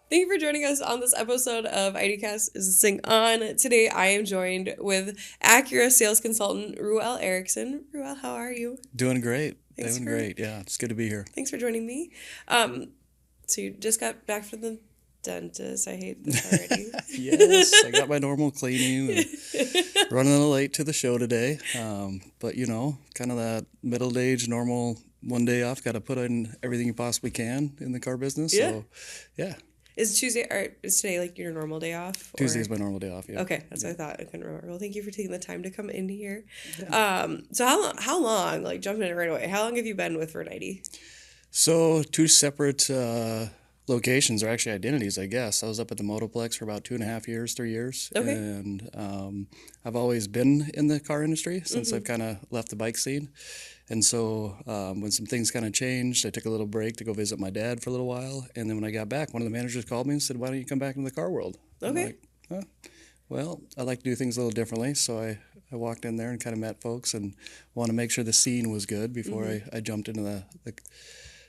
Thank you for joining us on this episode of EideCast is Sing On. Today I am joined with Acura sales consultant Reuel Erickson. Reuel, how are you? Doing great. Thanks Doing for great. Yeah, it's good to be here. thanks for joining me. Um, so you just got back from the dentist. I hate this already. Yes, I got my normal cleaning and running a little late to the show today. But kind of that middle-aged normal one day off. Got to put in everything you possibly can in the car business. Yeah. So, yeah, Is Tuesday or is today like your normal day off? Tuesday's my normal day off. Yeah. Okay, that's what I thought. I couldn't remember. Well, thank you for taking the time to come in here. Yeah. So how long? Like jumping in right away. How long have you been with Vern? So two separate locations, or actually identities, I guess. I was up at the Motoplex for about 2.5 years, 3 years. Okay. And I've always been in the car industry since I've kind of left the bike scene. And so when some things kind of changed, I took a little break to go visit my dad for a little while. And then when I got back, one of the managers called me and said, "Why don't you come back into the car world?" I'm Okay. like, "Huh, well, I like to do things a little differently." So I walked in there and kind of met folks and wanted to make sure the scene was good before I jumped into the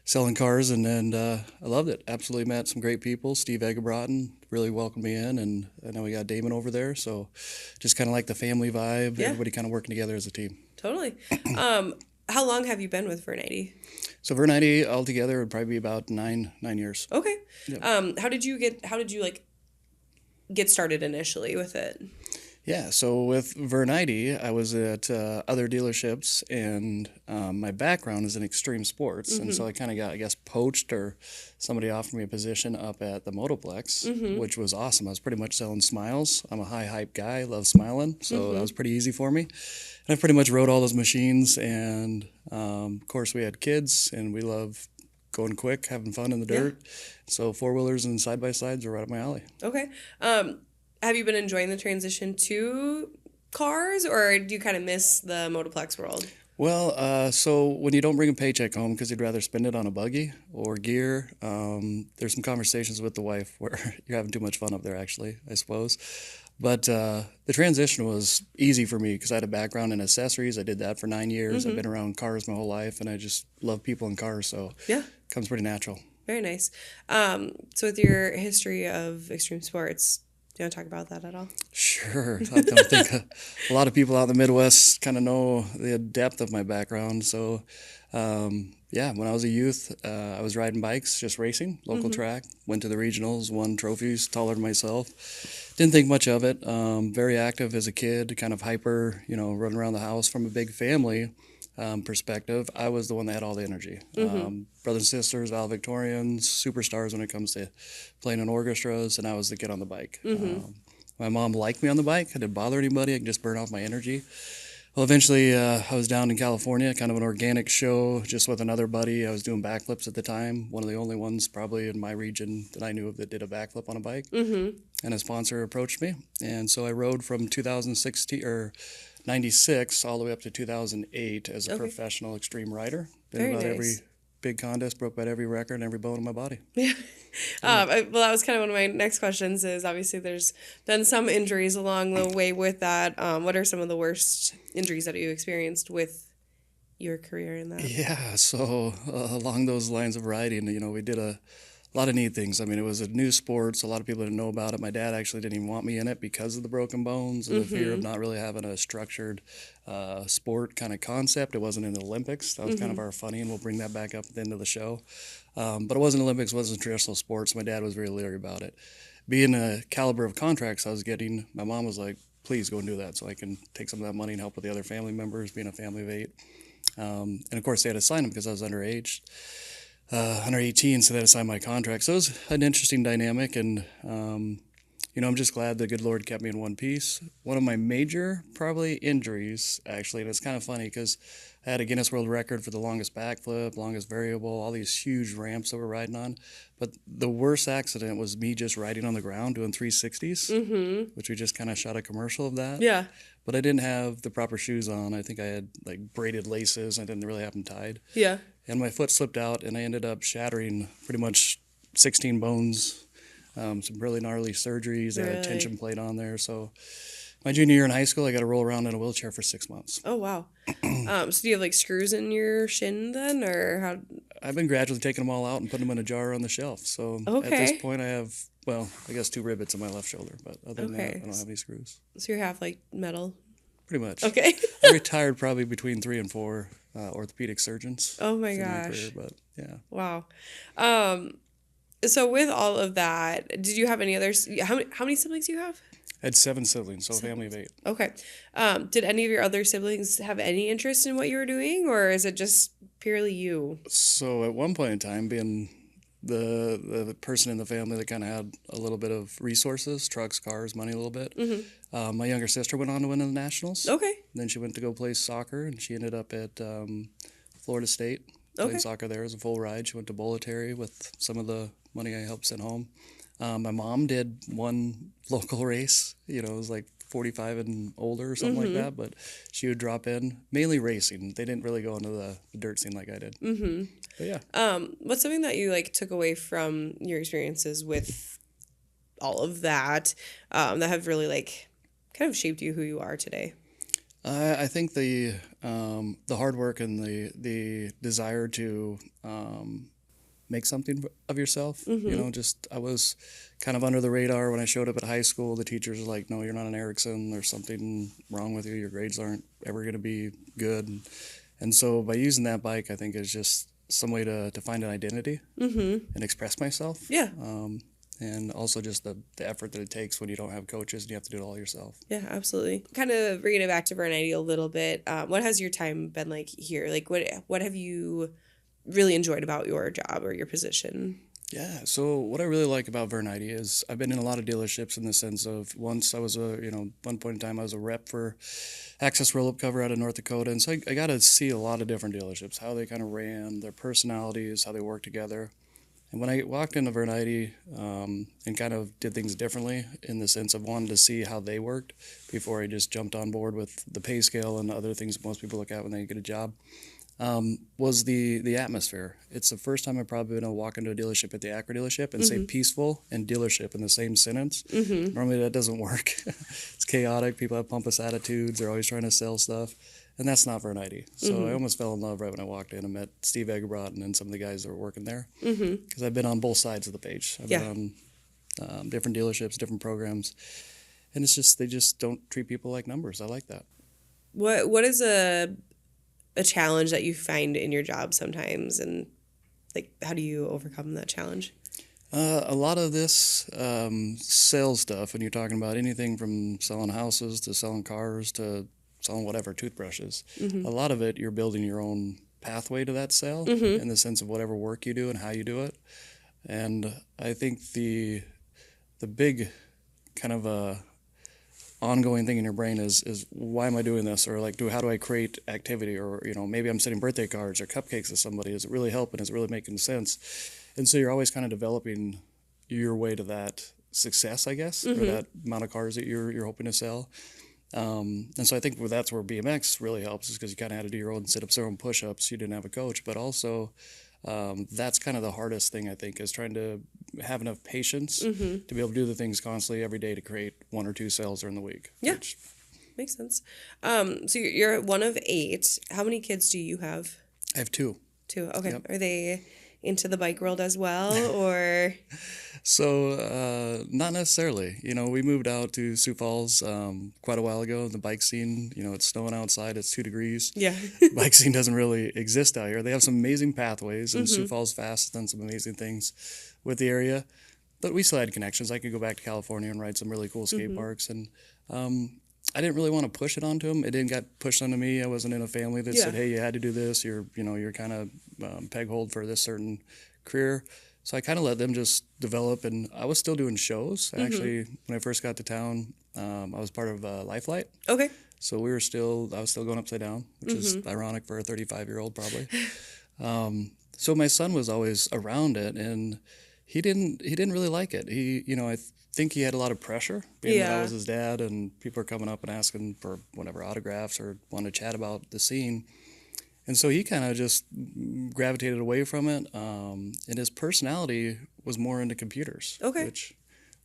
selling cars. And then I loved it. Absolutely met some great people. Steve Eggebrotten really welcomed me in. And I know we got Damon over there. So just kind of like the family vibe, Yeah. everybody kind of working together as a team. Totally. How long have you been with Vern? So Vern Eide altogether would probably be about nine years. Okay. Yeah. How did you like get started initially with it? Yeah, so with Vern Eide, I was at other dealerships, and my background is in extreme sports, and so I kind of got, I guess, poached, or somebody offered me a position up at the Motoplex, which was awesome. I was pretty much selling smiles. I'm a high hype guy, love smiling, so that was pretty easy for me. And I pretty much rode all those machines, and of course we had kids, and we love going quick, having fun in the Yeah. dirt. So four-wheelers and side-by-sides are right up my alley. Okay. Have you been enjoying the transition to cars, or do you kind of miss the Motoplex world? Well, so when you don't bring a paycheck home because you'd rather spend it on a buggy or gear, there's some conversations with the wife where you're having too much fun up there, actually, I suppose. But the transition was easy for me because I had a background in accessories. I did that for 9 years. I've been around cars my whole life, and I just love people and cars, so Yeah. it comes pretty natural. Very nice. So with your history of extreme sports, do you want to talk about that at all? Sure. I don't think a lot of people out in the Midwest kind of know the depth of my background. So, yeah, when I was a youth, I was riding bikes, just racing, local track. Went to the regionals, won trophies, taller than myself. Didn't think much of it. Very active as a kid, kind of hyper, running around the house from a big family. Perspective, I was the one that had all the energy. Brothers and sisters, valedictorians, superstars when it comes to playing in orchestras, and I was the kid on the bike. My mom liked me on the bike. I didn't bother anybody. I could just burn off my energy. Well, eventually, I was down in California, kind of an organic show, just with another buddy. I was doing backflips at the time, one of the only ones probably in my region that I knew of that did a backflip on a bike. And a sponsor approached me, and so I rode from 2016 or 96 all the way up to 2008 as a Okay. professional extreme rider. Been Very about nice. every big contest, broke about every record and every bone in my body. Yeah. Well, that was kind of one of my next questions is obviously there's been some injuries along the way with that. What are some of the worst injuries that you experienced with your career in that? Yeah, so along those lines of riding, we did a lot of neat things. I mean, it was a new sport, so a lot of people didn't know about it. My dad actually didn't even want me in it because of the broken bones and the fear of not really having a structured sport kind of concept. It wasn't in the Olympics. That was kind of our funny, and we'll bring that back up at the end of the show. But it wasn't Olympics, wasn't traditional sports. My dad was very leery about it. Being a caliber of contracts I was getting, my mom was like, "Please go and do that so I can take some of that money and help with the other family members, being a family of 8. And of course, they had to sign them because I was underage. Under 18, so they had to sign my contract. So it was an interesting dynamic, and I'm just glad the good Lord kept me in one piece. One of my major, probably, injuries, actually, and it's kind of funny because I had a Guinness World Record for the longest backflip, longest variable, all these huge ramps that we're riding on. But the worst accident was me just riding on the ground doing 360s, which we just kind of shot a commercial of that. Yeah. But I didn't have the proper shoes on. I think I had like braided laces. I didn't really have them tied. Yeah. And my foot slipped out, and I ended up shattering pretty much 16 bones, some really gnarly surgeries. I had a Really? tension plate on there. So my junior year in high school, I got to roll around in a wheelchair for 6 months. Oh wow. So do you have like screws in your shin then, or how? I've been gradually taking them all out and putting them in a jar on the shelf. So at Okay. this point, I have, well, I guess 2 rivets on my left shoulder, but other than that, I don't have any screws. So you're half like metal. Pretty much. Okay. I retired probably between 3 and 4 orthopedic surgeons. Oh my in gosh. career, but yeah. Wow. So with all of that, did you have any others? How many siblings do you have? I had 7 siblings, so a family of 8. Okay. Did any of your other siblings have any interest in what you were doing, or is it just purely you? So at one point in time, being the person in the family that kind of had a little bit of resources, trucks, cars, money a little bit, my younger sister went on to win in the Nationals. Okay. Then she went to go play soccer, and she ended up at Florida State, playing soccer there as a full ride. She went to Bolletary with some of the money I helped send home. My mom did one local race, it was like 45 and older or something like that, but she would drop in, mainly racing. They didn't really go into the dirt scene like I did. But yeah. What's something that you like took away from your experiences with all of that that have really like kind of shaped you who you are today? I think the hard work and the desire to make something of yourself. I was kind of under the radar when I showed up at high school. The teachers were like, no, you're not an Erickson. There's something wrong with you. Your grades aren't ever going to be good. And so by using that bike, I think is just some way to find an identity and express myself. Yeah. And also just the effort that it takes when you don't have coaches and you have to do it all yourself. Yeah, absolutely. Kind of bringing it back to Vern, Eide a little bit. What has your time been like here? Like, what have you really enjoyed about your job or your position? Yeah, so what I really like about Vern Eide is I've been in a lot of dealerships in the sense of once I was one point in time I was a rep for Access Roll-Up Cover out of North Dakota, and so I got to see a lot of different dealerships, how they kind of ran, their personalities, how they work together. And when I walked into Vern Eide and kind of did things differently in the sense of wanting to see how they worked before I just jumped on board with the pay scale and other things most people look at when they get a job, was the atmosphere. It's the first time I've probably been able to walk into a dealership at the Acura dealership and say peaceful and dealership in the same sentence. Normally that doesn't work. It's chaotic. People have pompous attitudes. They're always trying to sell stuff. And that's not Vern Eide. So I almost fell in love right when I walked in and met Steve Egebrot and then some of the guys that were working there. Because I've been on both sides of the page. I've been on different dealerships, different programs. And it's just, they just don't treat people like numbers. I like that. What is a challenge that you find in your job sometimes, and like how do you overcome that challenge? A lot of this sales stuff, when you're talking about anything from selling houses to selling cars to selling whatever, toothbrushes, a lot of it you're building your own pathway to that sale in the sense of whatever work you do and how you do it. And I think the big kind of ongoing thing in your brain is why am I doing this, or like how do I create activity, or maybe I'm sending birthday cards or cupcakes to somebody, is it really helping, is it really making sense? And so you're always kind of developing your way to that success, I guess, or that amount of cars that you're hoping to sell. And so I think that's where BMX really helps, is because you kind of had to do your own sit-ups, your own push-ups. You didn't have a coach, but also that's kind of the hardest thing, I think, is trying to have enough patience to be able to do the things constantly every day to create 1 or 2 sales during the week. Yeah, makes sense. So you're one of 8. How many kids do you have? I have 2. 2. Okay. Yep. Are they into the bike world as well, or? So not necessarily. We moved out to Sioux Falls quite a while ago. The bike scene, it's snowing outside. It's 2 degrees. Yeah. Bike scene doesn't really exist out here. They have some amazing pathways, and Sioux Falls Fast has done some amazing things with the area. But we still had connections. I could go back to California and ride some really cool skate parks. And I didn't really want to push it onto them. It didn't get pushed onto me. I wasn't in a family that said, hey, you had to do this. You're kind of peg-holed for this certain career. So I kind of let them just develop, and I was still doing shows. Actually, when I first got to town, I was part of Lifelight. Okay. So I was still going upside down, which is ironic for a 35-year-old probably. So my son was always around it, and he didn't really like it. I think he had a lot of pressure, being that I was his dad, and people are coming up and asking for whatever autographs or wanting to chat about the scene. And so he kind of just gravitated away from it. And his personality was more into computers, which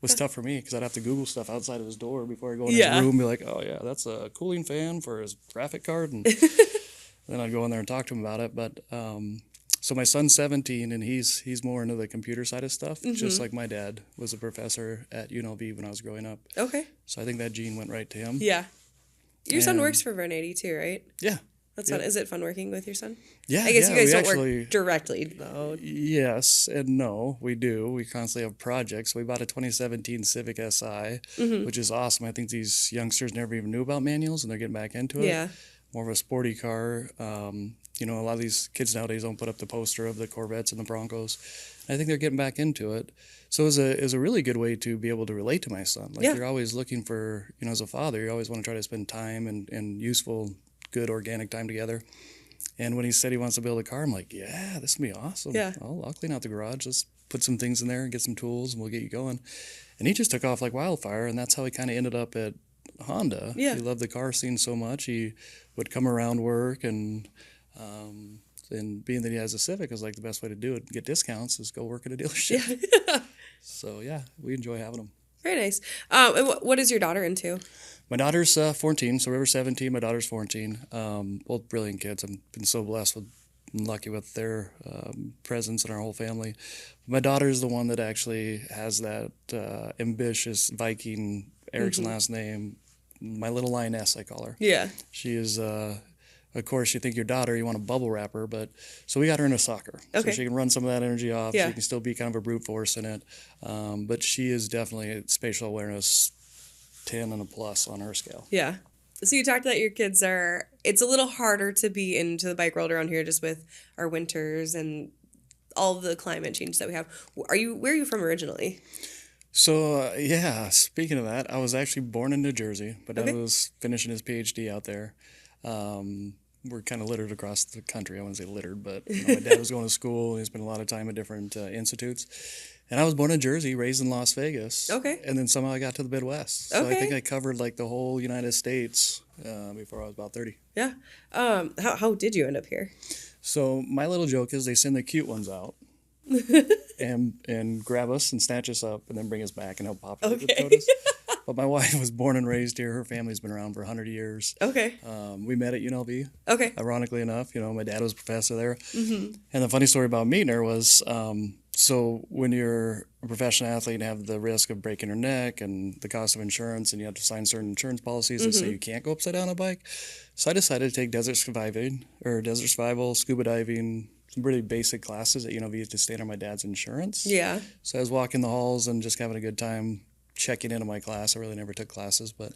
was tough for me because I'd have to Google stuff outside of his door before I go in his room and be like, oh, yeah, that's a cooling fan for his graphic card. And then I'd go in there and talk to him about it. But so So my son's 17, and he's more into the computer side of stuff, just like my dad was a professor at UNLV when I was growing up. Okay. So I think that gene went right to him. Yeah. Your son works for Vern too, right? Yeah. That's fun. Is it fun working with your son? Yeah. I guess you guys don't work directly, though. Yes and no, we do. We constantly have projects. We bought a 2017 Civic Si, which is awesome. I think these youngsters never even knew about manuals, and they're getting back into it. Yeah. More of a sporty car. You know, a lot of these kids nowadays don't put up the poster of the Corvettes and the Broncos. I think they're getting back into it. So it was a really good way to be able to relate to my son. Like, you're always looking for, you know, as a father, you always want to try to spend time and useful, good, organic time together. And when he said he wants to build a car, I'm like, yeah, this will be awesome. Yeah. I'll clean out the garage. Let's put some things in there and get some tools, and we'll get you going. And he just took off like wildfire, and that's how he kind of ended up at Honda. Yeah. He loved the car scene so much. He would come around work, and being that he has a Civic is like the best way to do it, get discounts, is go work at a dealership. Yeah. So, yeah, we enjoy having them. Very nice. And what is your daughter into? My daughter's 14, so River's 17, my daughter's 14. Both brilliant kids. I've been so blessed and lucky with their presence in our whole family. My daughter's the one that actually has that ambitious Viking, Erickson last name, my little lioness, I call her. Yeah. She is, of course, you think your daughter, you want to bubble wrap her, but so we got her into soccer. Okay. So she can run some of that energy off. Yeah. She can still be kind of a brute force in it. But she is definitely spatial awareness 10 and a plus on her scale. Yeah. So you talked that your kids it's a little harder to be into the bike world around here just with our winters and all the climate change that we have. Where are you from originally? So, speaking of that, I was actually born in New Jersey, but I was finishing his PhD out there. We're kind of littered across the country. I wouldn't say littered, but you know, my dad was going to school. He spent a lot of time at different institutes. And I was born in Jersey, raised in Las Vegas. Okay. And then somehow I got to the Midwest. So I think I covered like the whole United States before I was about 30. Yeah. How did you end up here? So my little joke is they send the cute ones out and grab us and snatch us up and then bring us back and help populate the totas. But my wife was born and raised here. Her family's been around for 100 years. Okay. We met at UNLV. Okay. Ironically enough, you know, my dad was a professor there. And the funny story about meeting her was, so when you're a professional athlete and have the risk of breaking your neck and the cost of insurance, and you have to sign certain insurance policies that say you can't go upside down on a bike. So I decided to take desert survival, scuba diving, some pretty basic classes at UNLV to stay under my dad's insurance. Yeah. So I was walking the halls and just having a good time checking into my class. I really never took classes, but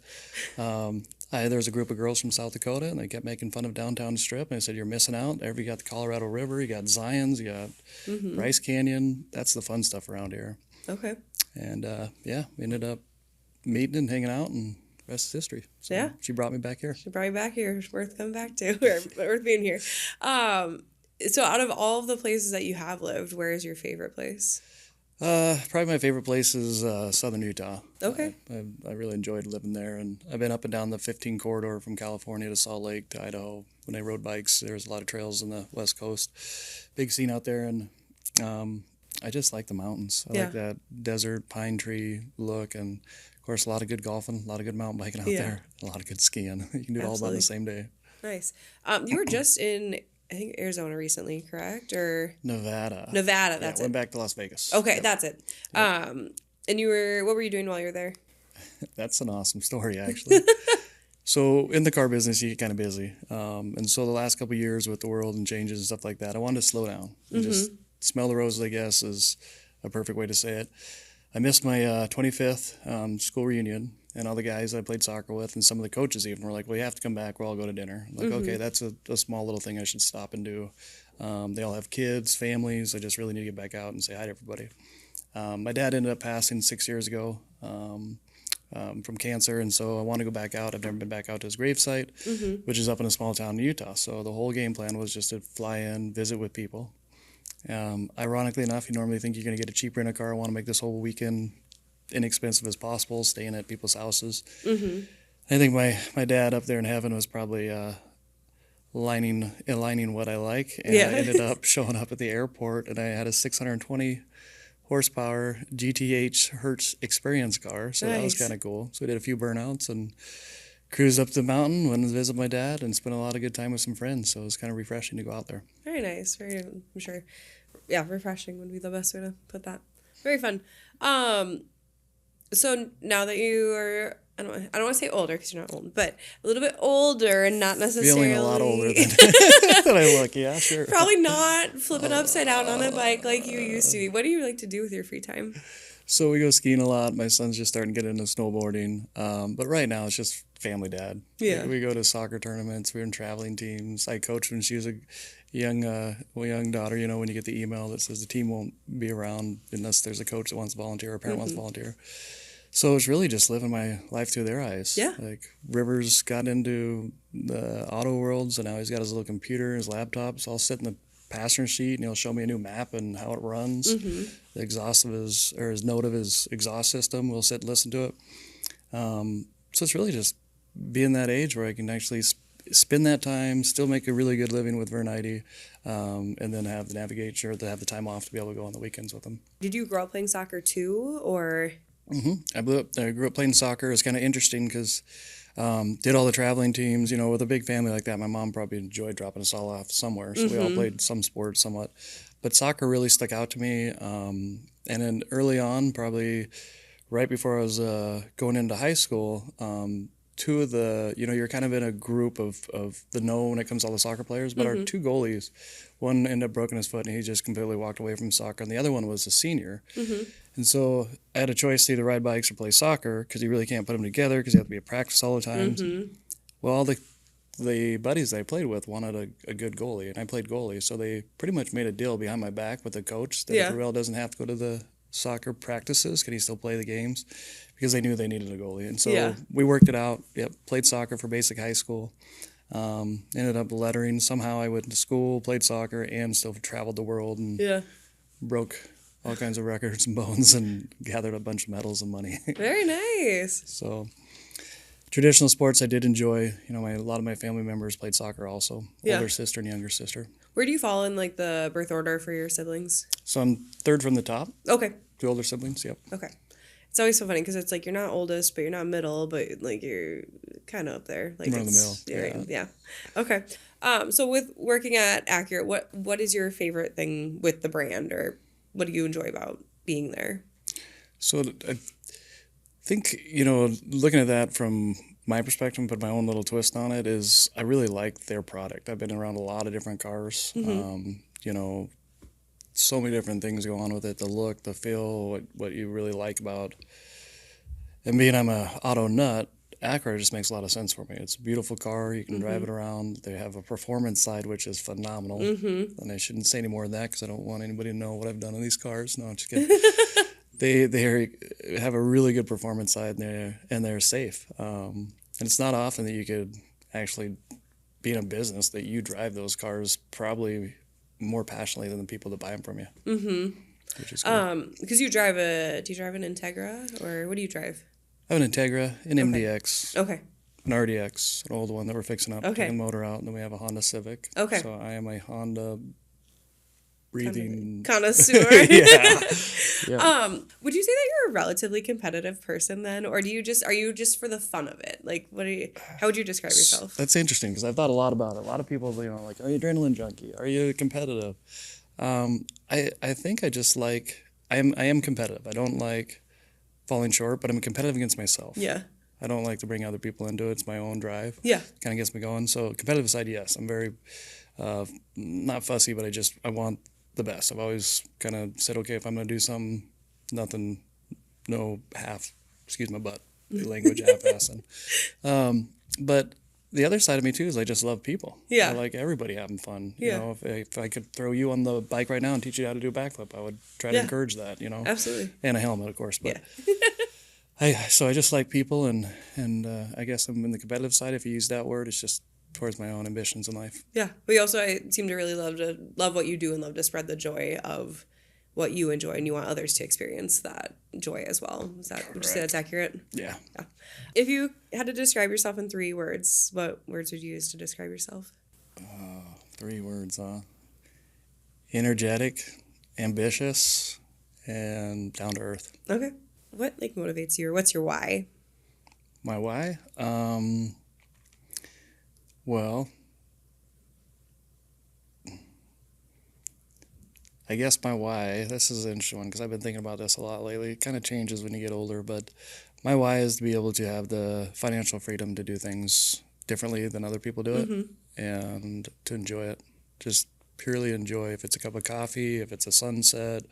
there was a group of girls from South Dakota, and they kept making fun of downtown Strip. And I said, "You're missing out. You got the Colorado River, you got Zions, you got Bryce Canyon. That's the fun stuff around here." Okay. And we ended up meeting and hanging out, and the rest is history. So she brought me back here. She brought you back here. It's worth coming back to. Worth being here. So out of all of the places that you have lived, where is your favorite place? Probably my favorite place is southern Utah. Okay. I really enjoyed living there, and I've been up and down the 15 corridor from California to Salt Lake to Idaho. When I rode bikes, there's a lot of trails in the West Coast. Big scene out there, and I just like the mountains. I like that desert pine tree look, and of course a lot of good golfing, a lot of good mountain biking out there, a lot of good skiing. You can do it all on the same day. Nice. You were just in, I think, Arizona recently, correct? Or Nevada, that's it. Went back to Las Vegas. Okay, that's it. Yep. And what were you doing while you were there? That's an awesome story, actually. So in the car business, you get kind of busy. And so the last couple of years with the world and changes and stuff like that, I wanted to slow down and just smell the roses, I guess, is a perfect way to say it. I missed my 25th school reunion, and all the guys I played soccer with and some of the coaches even were like, "Well, you have to come back. We'll all go to dinner." I'm like, okay, that's a small little thing I should stop and do. They all have kids, families. I just really need to get back out and say hi to everybody. My dad ended up passing 6 years ago from cancer, and so I want to go back out. I've never been back out to his gravesite, which is up in a small town in Utah. So the whole game plan was just to fly in, visit with people. Ironically enough, you normally think you're going to get a cheap rent-a-car. I want to make this whole weekend inexpensive as possible, staying at people's houses. I think my dad up there in heaven was probably aligning what I like, and I ended up showing up at the airport, and I had a 620 horsepower GTH Hertz experience car, so that was kind of cool. So we did a few burnouts and cruised up the mountain, went to visit my dad, and spent a lot of good time with some friends. So it was kind of refreshing to go out there. Very nice. Very, I'm sure. Yeah, refreshing would be the best way to put that. Very fun. So now that you are, I don't want to say older because you're not old, but a little bit older and not necessarily Feeling a lot older than, than I look. Yeah, sure. probably not flipping upside down on a bike like you used to be. What do you like to do with your free time? So we go skiing a lot. My son's just starting to get into snowboarding. But right now it's just family dad. Yeah. We go to soccer tournaments. We're in traveling teams. I coached when she was a young daughter. You know, when you get the email that says the team won't be around unless there's a coach that wants to volunteer or a parent wants to volunteer. So it's really just living my life through their eyes. Yeah. Like Rivers got into the auto world, so now he's got his little computer, his laptop. So I'll sit in the passenger seat and he'll show me a new map and how it runs. The exhaust of his note of his exhaust system. We'll sit and listen to it. So it's really just being that age where I can actually spend that time, still make a really good living with Vern Eide, and then have the have the time off to be able to go on the weekends with them. Did you grow up playing soccer too, or? I grew up playing soccer. It's kind of interesting because did all the traveling teams. You know, with a big family like that, my mom probably enjoyed dropping us all off somewhere. So we all played some sports somewhat. But soccer really stuck out to me. And then early on, probably right before I was going into high school, two of the, you're kind of in a group of the know when it comes to all the soccer players, but our two goalies, one ended up broken his foot and he just completely walked away from soccer, and the other one was a senior. And so I had a choice to either ride bikes or play soccer because you really can't put them together because you have to be at practice all the time. Well, all the buddies that I played with wanted a good goalie, and I played goalie, so they pretty much made a deal behind my back with the coach that if Reuel doesn't have to go to the soccer practices, can he still play the games? Because they knew they needed a goalie. And so we worked it out. Played soccer for basic high school. Ended up lettering. Somehow I went to school, played soccer, and still traveled the world and broke all kinds of records and bones and gathered a bunch of medals and money. Very nice. So traditional sports I did enjoy. A lot of my family members played soccer also. Older sister and younger sister. Where do you fall in like the birth order for your siblings? So I'm third from the top. Okay. Two older siblings, yep. Okay. It's always so funny because it's like you're not oldest, but you're not middle, but like you're kind of up there. Like Right in the middle. Yeah. Okay. So with working at Acura, what is your favorite thing with the brand, or what do you enjoy about being there? So I think, looking at that from my perspective and put my own little twist on it is I really like their product. I've been around a lot of different cars. So many different things go on with it, the look, the feel, what you really like about. And being I'm a auto nut, Acura just makes a lot of sense for me. It's a beautiful car. You can drive it around. They have a performance side, which is phenomenal. And I shouldn't say any more of that because I don't want anybody to know what I've done on these cars. No, I'm just kidding. They have a really good performance side and they're safe. And it's not often that you could actually be in a business that you drive those cars probably more passionately than the people that buy them from you. Which is cool. Because do you drive an Integra, or what do you drive? I have an Integra, an MDX, Okay. an RDX, an old one that we're fixing up, Okay. taking the motor out, and then we have a Honda Civic. Okay. So I am a Honda breathing connoisseur. Yeah. Would you say that you're a relatively competitive person then, or are you just for the fun of it? Like, how would you describe yourself? That's interesting because I've thought a lot about it. A lot of people, like, are you adrenaline junkie? Are you competitive? I think I just like, I am competitive. I don't like falling short, but I'm competitive against myself. Yeah. I don't like to bring other people into it. It's my own drive. Yeah. Kind of gets me going. So competitive side, yes. I'm very, not fussy, but I want the best. I've always kind of said, okay, if I'm going to do something, excuse my butt, language half-assing. But the other side of me, too, is I just love people. Yeah. I like everybody having fun. Yeah. If I could throw you on the bike right now and teach you how to do a backflip, I would try to encourage that, Absolutely. And a helmet, of course. But Yeah. So I just like people, and I guess I'm in the competitive side, if you use that word. It's just towards my own ambitions in life. Yeah. But you also, I seem to really love what you do and love to spread the joy of what you enjoy, and you want others to experience that joy as well. Would you say that's accurate? Yeah. If you had to describe yourself in 3 words, what words would you use to describe yourself? 3 words, energetic, ambitious, and down to earth. Okay. What motivates you, or what's your why? My why? Well, I guess my why, this is an interesting one because I've been thinking about this a lot lately. It kind of changes when you get older, but my why is to be able to have the financial freedom to do things differently than other people do it and to enjoy it. Just purely enjoy. If it's a cup of coffee, if it's a sunset,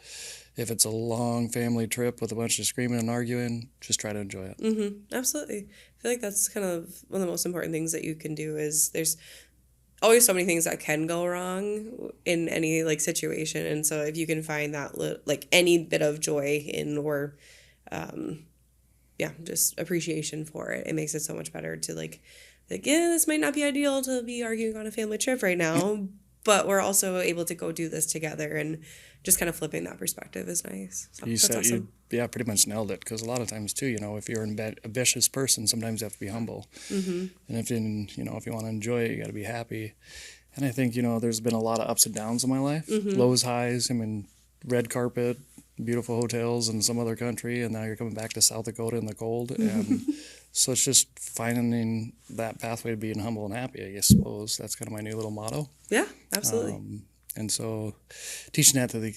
if it's a long family trip with a bunch of screaming and arguing, just try to enjoy it. Absolutely. I feel like that's kind of one of the most important things that you can do is there's always so many things that can go wrong in any like situation, and so if you can find that like any bit of joy in or just appreciation for it, it makes it so much better to like yeah, this might not be ideal to be arguing on a family trip right now, but we're also able to go do this together, and just kind of flipping that perspective is nice. So You that's said awesome. you pretty much nailed it because a lot of times too, if you're an ambitious person, sometimes you have to be humble, and if you want to enjoy it, you got to be happy. And I think there's been a lot of ups and downs in my life, lows, highs. I mean, red carpet, beautiful hotels in some other country, and now you're coming back to South Dakota in the cold, and so it's just finding that pathway to being humble and happy. I guess suppose that's kind of my new little motto. Yeah, absolutely. And so teaching that to the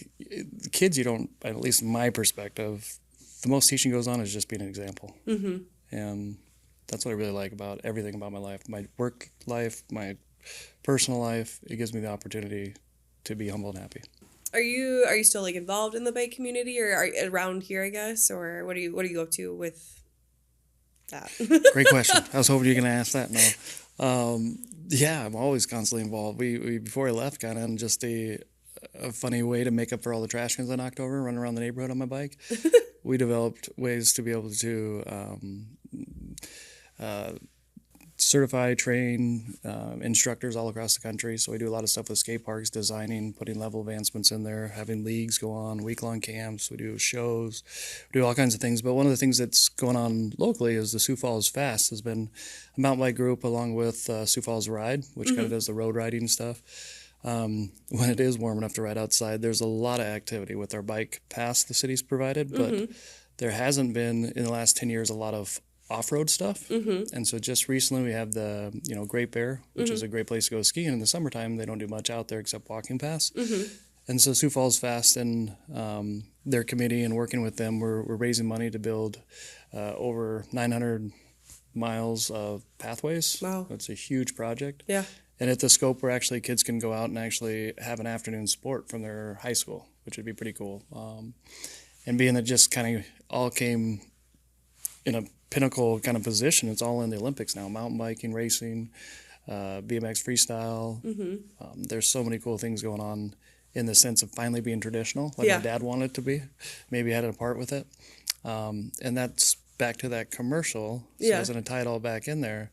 kids, at least in my perspective, the most teaching goes on is just being an example. And that's what I really like about everything about my life, my work life, my personal life. It gives me the opportunity to be humble and happy. Are you still like involved in the bike community, or are you around here, I guess, or what are you up to with that? Great question. I was hoping you were going to ask that. No. Yeah, I'm always constantly involved. We before I left, got on just a funny way to make up for all the trash cans I knocked over, running around the neighborhood on my bike. We developed ways to be able to certify, train instructors all across the country. So we do a lot of stuff with skate parks, designing, putting level advancements in there, having leagues go on, week-long camps. We do shows, we do all kinds of things. But one of the things that's going on locally is the Sioux Falls Fast has been a mountain bike group along with Sioux Falls Ride, which kind of does the road riding stuff. When it is warm enough to ride outside, there's a lot of activity with our bike pass the city's provided, but there hasn't been in the last 10 years a lot of off-road stuff. And so just recently we have the Great Bear, which is a great place to go skiing. In the summertime they don't do much out there except walking paths. And so Sioux Falls Fast and their committee and working with them, we're raising money to build over 900 miles of pathways. Wow. It's a huge project. Yeah. And at the scope where actually kids can go out and actually have an afternoon sport from their high school, which would be pretty cool. And being that just kind of all came in a pinnacle kind of position, it's all in the Olympics now, mountain biking, racing, BMX freestyle. There's so many cool things going on in the sense of finally being traditional, like my dad wanted it to be. Maybe had a part with it. And that's back to that commercial. So I was going to tie it all back in there.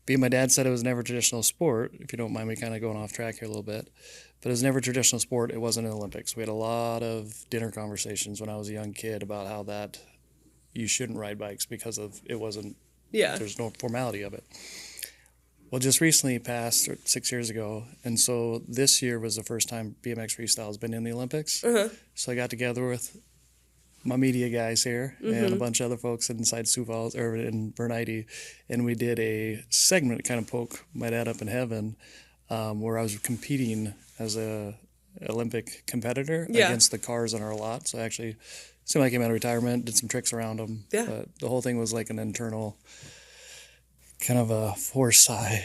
Being my dad said it was never a traditional sport, if you don't mind me kind of going off track here a little bit, but it was never a traditional sport. It wasn't in the Olympics. We had a lot of dinner conversations when I was a young kid about how that you shouldn't ride bikes because of it wasn't, there's no formality of it. Well, just recently passed 6 years ago, and so this year was the first time BMX freestyle has been in the Olympics. So I got together with my media guys here and a bunch of other folks inside Sioux Falls or in Vern, Eide, and we did a segment to kind of poke my dad up in heaven, where I was competing as a Olympic competitor against the cars on our lot. So actually, seemed like I came out of retirement, did some tricks around them. But the whole thing was like an internal kind of a foresight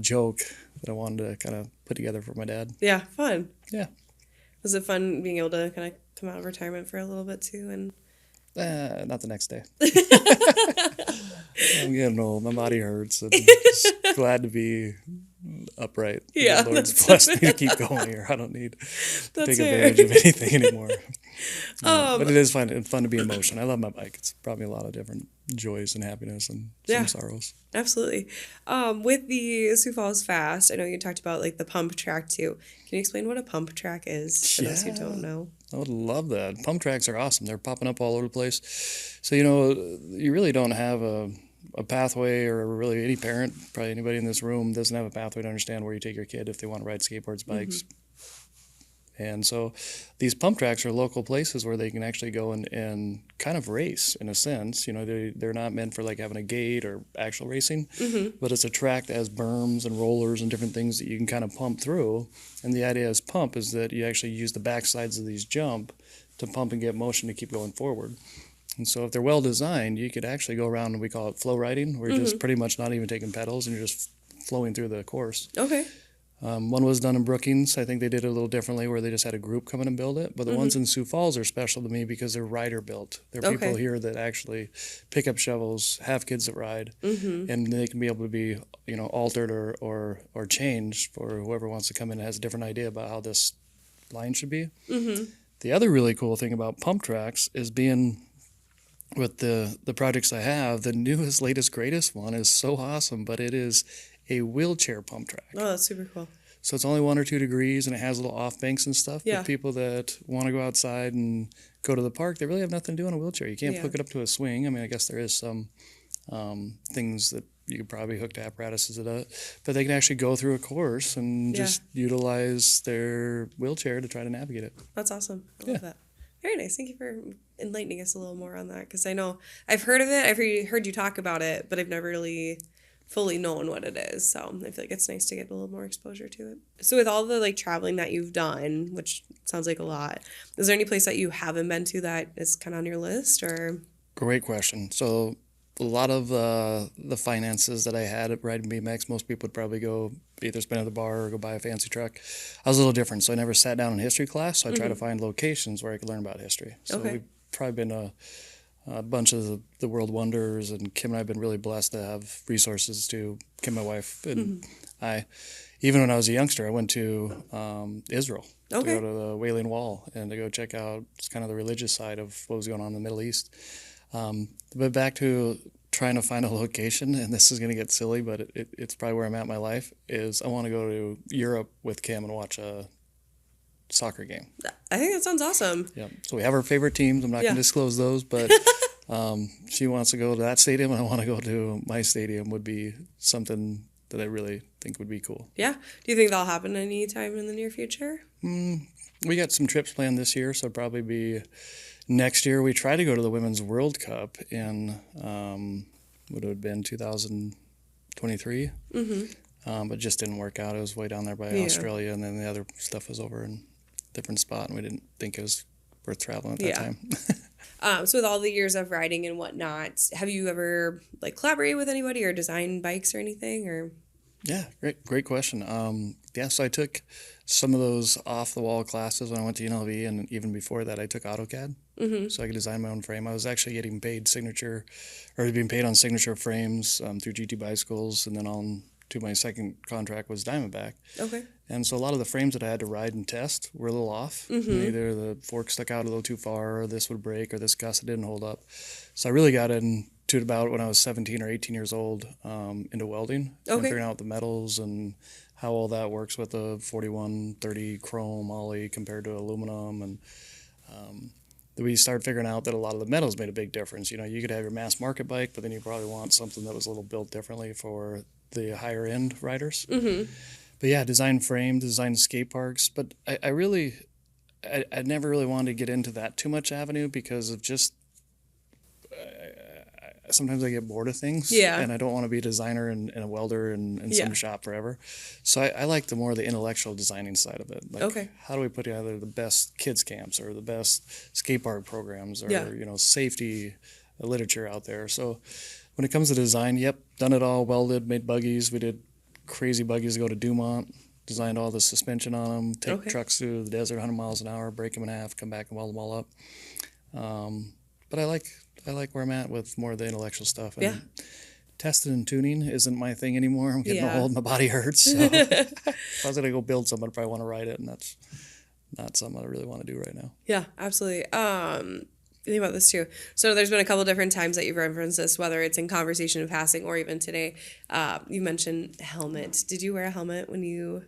joke that I wanted to kind of put together for my dad. Yeah, fun. Yeah. Was it fun being able to kind of come out of retirement for a little bit too? And not the next day. I'm getting old. My body hurts. And just glad to be upright. Yeah. The Lord's blessed me to keep going here. I don't need to take advantage of anything anymore. But it is fun to be in motion. I love my bike. It's brought me a lot of different joys and happiness and some sorrows. Absolutely. With the Sioux Falls Fast, I know you talked about like the pump track too. Can you explain what a pump track is for those who don't know? I would love that. Pump tracks are awesome. They're popping up all over the place. So, you really don't have a pathway, or really any parent, probably anybody in this room doesn't have a pathway to understand where you take your kid if they want to ride skateboards, bikes, And so these pump tracks are local places where they can actually go and kind of race in a sense. They're not meant for like having a gate or actual racing, but it's a track that has berms and rollers and different things that you can kind of pump through. And the idea as pump is that you actually use the back sides of these jump to pump and get motion to keep going forward. And so if they're well designed, you could actually go around, and we call it flow riding, where you're just pretty much not even taking pedals and you're just flowing through the course. Okay. One was done in Brookings. I think they did it a little differently where they just had a group come in and build it. But the ones in Sioux Falls are special to me because they're rider built. There are people here that actually pick up shovels, have kids that ride, and they can be able to be, altered or changed for whoever wants to come in and has a different idea about how this line should be. The other really cool thing about pump tracks is being with the projects I have, the newest, latest, greatest one is so awesome, but it is a wheelchair pump track. Oh, that's super cool. So it's only 1 or 2 degrees, and it has little off banks and stuff. Yeah. But people that want to go outside and go to the park, they really have nothing to do in a wheelchair. You can't hook it up to a swing. I mean, I guess there is some things that you could probably hook to apparatuses to that, but they can actually go through a course and just utilize their wheelchair to try to navigate it. That's awesome. I love that. Very nice. Thank you for enlightening us a little more on that, because I know I've heard of it. I've heard you talk about it, but I've never really fully known what it is. So I feel like it's nice to get a little more exposure to it. So with all the traveling that you've done, which sounds like a lot, is there any place that you haven't been to that is kind of on your list? Or Great question. So a lot of the finances that I had at riding BMX, most people would probably go either spend at the bar or go buy a fancy truck. I was a little different, so I never sat down in history class, so I tried to find locations where I could learn about history. So we've probably been a bunch of the world wonders, and Kim and I have been really blessed to have resources to, Kim, my wife, and I. Even when I was a youngster, I went to Israel to go to the Wailing Wall and to go check out kind of the religious side of what was going on in the Middle East. But back to trying to find a location, and this is going to get silly, but it's probably where I'm at in my life, is I want to go to Europe with Kim and watch a soccer game. I think that sounds awesome. Yeah. So we have our favorite teams. I'm not going to disclose those, but she wants to go to that stadium, and I want to go to my stadium. Would be something that I really think would be cool. Yeah. Do you think that'll happen anytime in the near future? We got some trips planned this year, so it'll probably be next year. We try to go to the Women's World Cup in would have been 2023, but just didn't work out. It was way down there by Australia, and then the other stuff was over in a different spot, and we didn't think it was worth traveling at that time. So with all the years of riding and whatnot, have you ever collaborated with anybody or designed bikes or anything? Or Yeah, great question. So I took some of those off-the-wall classes when I went to UNLV, and even before that, I took AutoCAD, so I could design my own frame. I was actually getting paid being paid on signature frames through GT Bicycles, and then on to my second contract was Diamondback. Okay. And so a lot of the frames that I had to ride and test were a little off. Either the fork stuck out a little too far, or this would break, or this gusset didn't hold up. So I really got into it about when I was 17 or 18 years old, into welding and figuring out the metals and how all that works with a 4130 chrome ollie compared to aluminum. And we started figuring out that a lot of the metals made a big difference. You could have your mass market bike, but then you probably want something that was a little built differently for the higher end riders. But yeah, design frames, design skate parks. But I never really wanted to get into that too much avenue because of just sometimes I get bored of things, and I don't want to be a designer and a welder in some shop forever. So I like the intellectual designing side of it. How do we put together the best kids camps or the best skate park programs or safety literature out there? So when it comes to design, done it all, welded, made buggies. We did crazy buggies to go to Dumont, designed all the suspension on them, take trucks through the desert 100 miles an hour, break them in half, come back and weld them all up. But I like where I'm at with more of the intellectual stuff. And testing and tuning isn't my thing anymore. I'm getting old, my body hurts. So if I was going to go build something, I'd probably want to ride it, and that's not something I really want to do right now. Yeah, absolutely. Think about this too. So there's been a couple different times that you've referenced this, whether it's in conversation in passing or even today. You mentioned helmet. Did you wear a helmet when you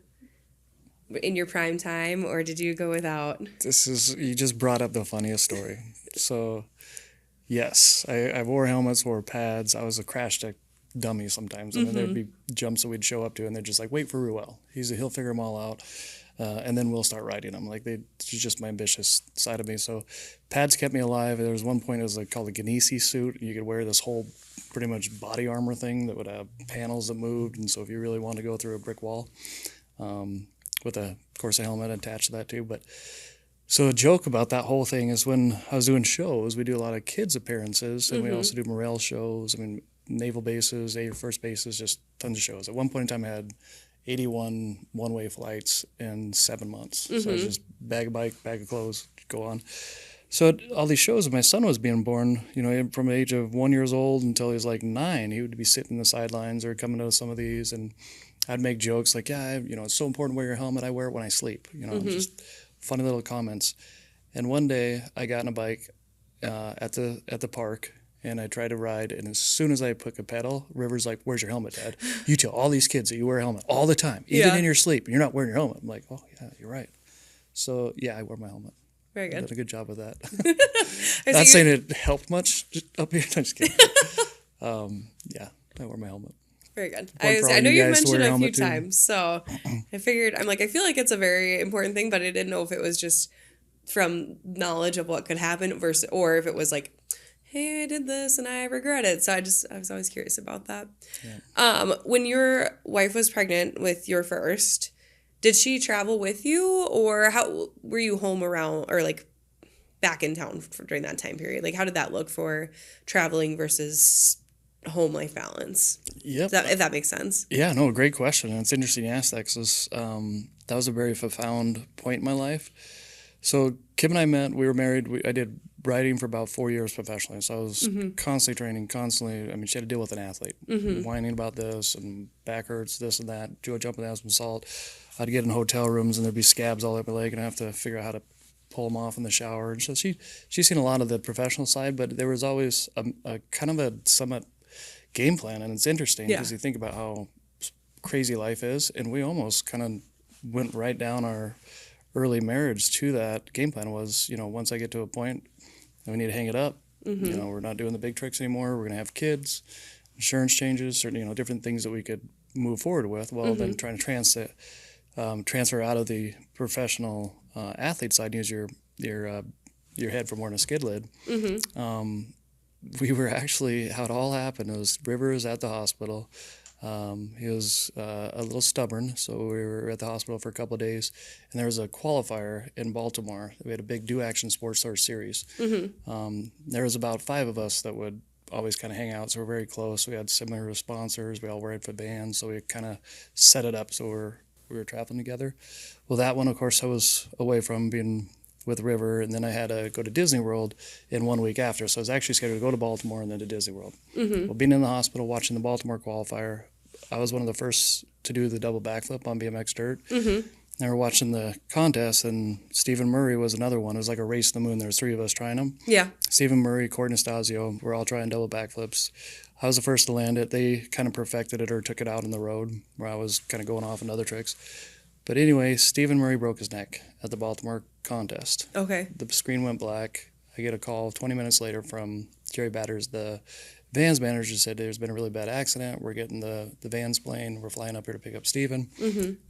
in your prime time, or did you go without? You just brought up the funniest story. So yes, I wore helmets, wore pads. I was a crash tech dummies sometimes. I mean, there'd be jumps that we'd show up to, and they're just like, wait for Reuel. He'll figure them all out. And then we'll start riding them. Like, it's just my ambitious side of me. So pads kept me alive. There was one point, it was like called a Ganesi suit. You could wear this whole pretty much body armor thing that would have panels that moved. And so if you really wanted to go through a brick wall, with of course, a helmet attached to that too. But so a joke about that whole thing is when I was doing shows, we do a lot of kids appearances, and we also do morale shows. I mean, naval bases, Air Force bases, just tons of shows. At one point in time, I had 81 one-way flights in 7 months. So I was just bag of clothes, go on. So at all these shows, when my son was being born, from the age of 1 year old until he was like 9, he would be sitting in the sidelines or coming to some of these, and I'd make jokes like, yeah, it's so important to wear your helmet. I wear it when I sleep. Just funny little comments. And one day I got on a bike at the park, and I tried to ride, and as soon as I put a pedal, River's like, where's your helmet, Dad? You tell all these kids that you wear a helmet all the time, even in your sleep, and you're not wearing your helmet. I'm like, oh, yeah, you're right. So, yeah, I wear my helmet. Very good. I did a good job with that. Not saying it helped much up here. I'm just kidding. Yeah, I wear my helmet. Very good. I know you've mentioned it a few times, so I figured, I feel like it's a very important thing, but I didn't know if it was just from knowledge of what could happen or if it was like, hey, I did this and I regret it. So I was always curious about that. Yeah. When your wife was pregnant with your first, did she travel with you, or how were you home around, or like back in town during that time period? Like, how did that look for traveling versus home life balance? Yep. If that makes sense. Yeah, no, great question. And it's interesting you asked that, because that was a very profound point in my life. So Kim and I met, we were married. I did riding for about 4 years professionally. So I was constantly training, she had to deal with an athlete, whining about this and back hurts, this and that, do a jump and have some salt. I'd get in hotel rooms and there'd be scabs all over my leg, and I have to figure out how to pull them off in the shower. And so she's seen a lot of the professional side, but there was always a kind of a somewhat game plan. And it's interesting because you think about how crazy life is, and we almost kind of went right down our early marriage to that game plan. Was, once I get to a point and we need to hang it up, we're not doing the big tricks anymore, we're going to have kids, insurance changes, certain, different things that we could move forward with, then trying to transfer out of the professional athlete side and use your head for more than a skid lid. We were actually, how it all happened, it was River was at the hospital. He was a little stubborn, so we were at the hospital for a couple of days, and there was a qualifier in Baltimore. We had a big do-action sports car series. There was about 5 of us that would always kind of hang out, so we're very close. We had similar sponsors. We all worked for bands, so we kind of set it up so we were traveling together. Well, that one, of course, I was away from being with River, and then I had to go to Disney World in 1 week after. So I was actually scheduled to go to Baltimore and then to Disney World. Well, being in the hospital, watching the Baltimore qualifier, I was one of the first to do the double backflip on BMX dirt. And we're watching the contest, and Stephen Murray was another one. It was like a race to the moon. There was 3 of us trying them. Yeah. Stephen Murray, Corey Nastasio, we're all trying double backflips. I was the first to land it. They kind of perfected it or took it out on the road, where I was kind of going off on other tricks. But anyway, Stephen Murray broke his neck at the Baltimore contest. Okay. The screen went black. I get a call 20 minutes later from Jerry Batters, the Vans manager, said there's been a really bad accident. We're getting the Vans plane. We're flying up here to pick up Stephen.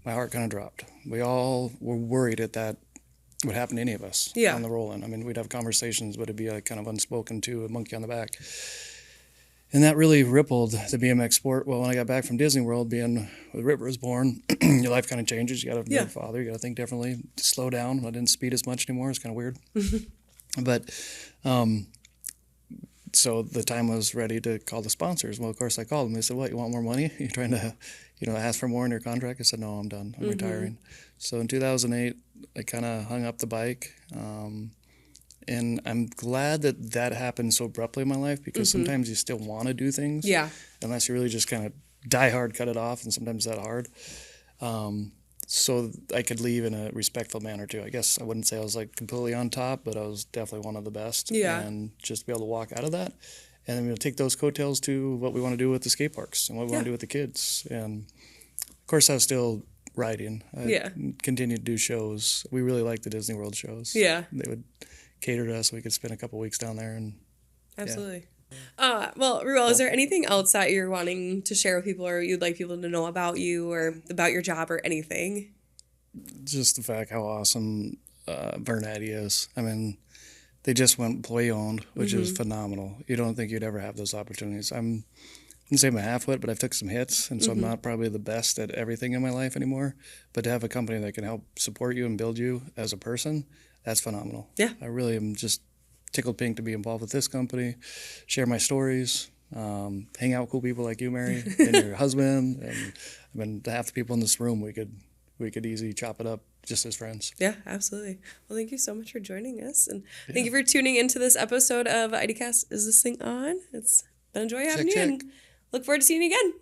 My heart kind of dropped. We all were worried that would happen to any of us on the roll-in. We'd have conversations, but it'd be kind of unspoken to, a monkey on the back. And that really rippled the BMX sport. Well, when I got back from Disney World, being when River was born, your life kind of changes. You got to be a father. You got to think differently. Slow down. I didn't speed as much anymore. It's kind of weird. But so the time was ready to call the sponsors. Well, of course, I called them. They said, "What? You want more money? You're trying to, ask for more in your contract?" I said, "No, I'm done. I'm retiring." So in 2008, I kind of hung up the bike. And I'm glad that happened so abruptly in my life, because sometimes you still want to do things. Yeah. Unless you really just kind of die hard, cut it off, and sometimes that hard. So I could leave in a respectful manner too. I guess I wouldn't say I was like completely on top, but I was definitely one of the best. Yeah. And just be able to walk out of that, and then we'll take those coattails to what we want to do with the skate parks and what we want to do with the kids. And of course, I was still riding. I continued to do shows. We really liked the Disney World shows. Yeah. They would cater to us so we could spend a couple weeks down there. And absolutely. Well, Reuel, is there anything else that you're wanting to share with people or you'd like people to know about you or about your job or anything? Just the fact how awesome Vern is. I mean, they just went employee owned, which is phenomenal. You don't think you'd ever have those opportunities. I wouldn't say I'm a half-wit, but I've took some hits, and so I'm not probably the best at everything in my life anymore. But to have a company that can help support you and build you as a person, that's phenomenal. Yeah. I really am just tickled pink to be involved with this company, share my stories, hang out with cool people like you, Mary, and your husband. And I mean, half the people in this room, we could easily chop it up just as friends. Yeah, absolutely. Well, thank you so much for joining us. And thank you for tuning into this episode of EideCast. Is this thing on? It's been a joy having you. And look forward to seeing you again.